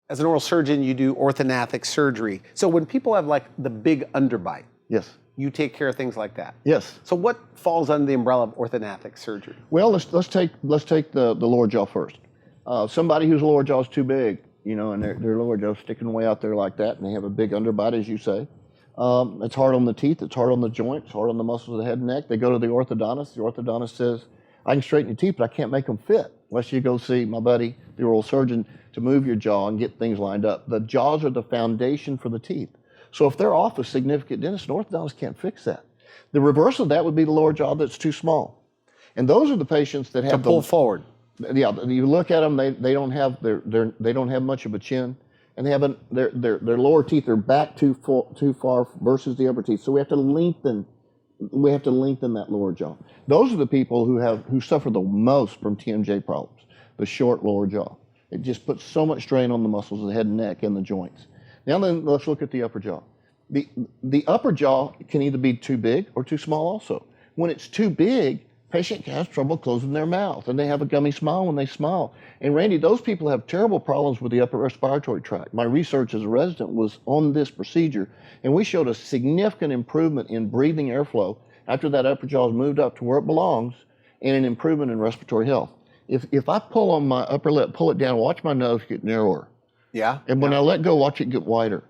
As an oral surgeon, you do orthognathic surgery. So when people have like the big underbite, Yes. you take care of things like that. Yes. So what falls under the umbrella of orthognathic surgery? Well, let's take the lower jaw first. Somebody whose lower jaw is too big, you know, and their lower jaw sticking way out there like that, and they have a big underbite, as you say. It's hard on the teeth. It's hard on the joints. It's hard on the muscles of the head and neck. They go to the orthodontist. The orthodontist says, "I can straighten your teeth, but I can't make them fit unless you go see my buddy, the oral surgeon, to move your jaw and get things lined up." The jaws are the foundation for the teeth. So if they're off, a significant dentist, an orthodontist can't fix that. The reverse of that would be the lower jaw that's too small. And those are the patients that have to pull forward. Yeah, you look at them, they don't have they don't have much of a chin, and they have their lower teeth are back too far versus the upper teeth. So we have to lengthen that lower jaw. Those are the people who suffer the most from TMJ problems, the short lower jaw. It just puts so much strain on the muscles of the head and neck and the joints. Now then, let's look at the upper jaw. The upper jaw can either be too big or too small also. When it's too big, patient has trouble closing their mouth, and they have a gummy smile when they smile. And Randy, those people have terrible problems with the upper respiratory tract. My research as a resident was on this procedure, and we showed a significant improvement in breathing airflow after that upper jaw is moved up to where it belongs, and an improvement in respiratory health. If I pull on my upper lip, pull it down, watch my nose get narrower. Yeah. And when I let go, watch it get wider.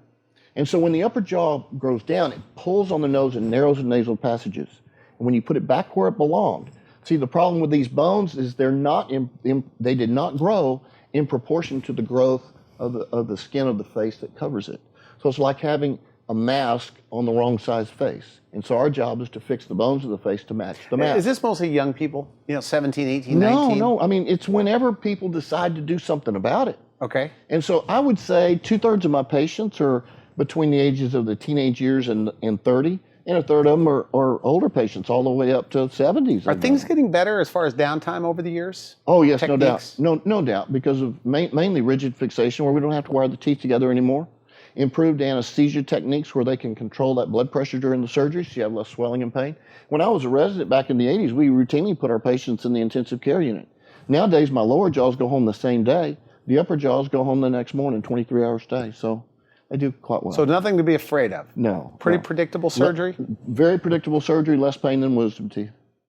And so when the upper jaw grows down, it pulls on the nose and narrows the nasal passages. And when you put it back where it belonged, see, the problem with these bones is they did not grow in proportion to the growth of the skin of the face that covers it. So it's like having a mask on the wrong size face. And so our job is to fix the bones of the face to match the mask. Is this mostly young people? 17, 18, 19? No. I mean, it's whenever people decide to do something about it. Okay. And so I would say 2/3 of my patients are between the ages of the teenage years and 30, and 1/3 of them are older patients, all the way up to 70s. Are things getting better as far as downtime over the years? Oh yes, Techniques? no doubt. No doubt, because of mainly rigid fixation, where we don't have to wire the teeth together anymore. Improved anesthesia techniques where they can control that blood pressure during the surgery, so you have less swelling and pain. When I was a resident back in the 80s, we routinely put our patients in the intensive care unit. Nowadays, my lower jaws go home the same day. The upper jaws go home the next morning, 23-hour stay. So they do quite well. So nothing to be afraid of? No. Pretty predictable surgery? Very predictable surgery, less pain than wisdom teeth.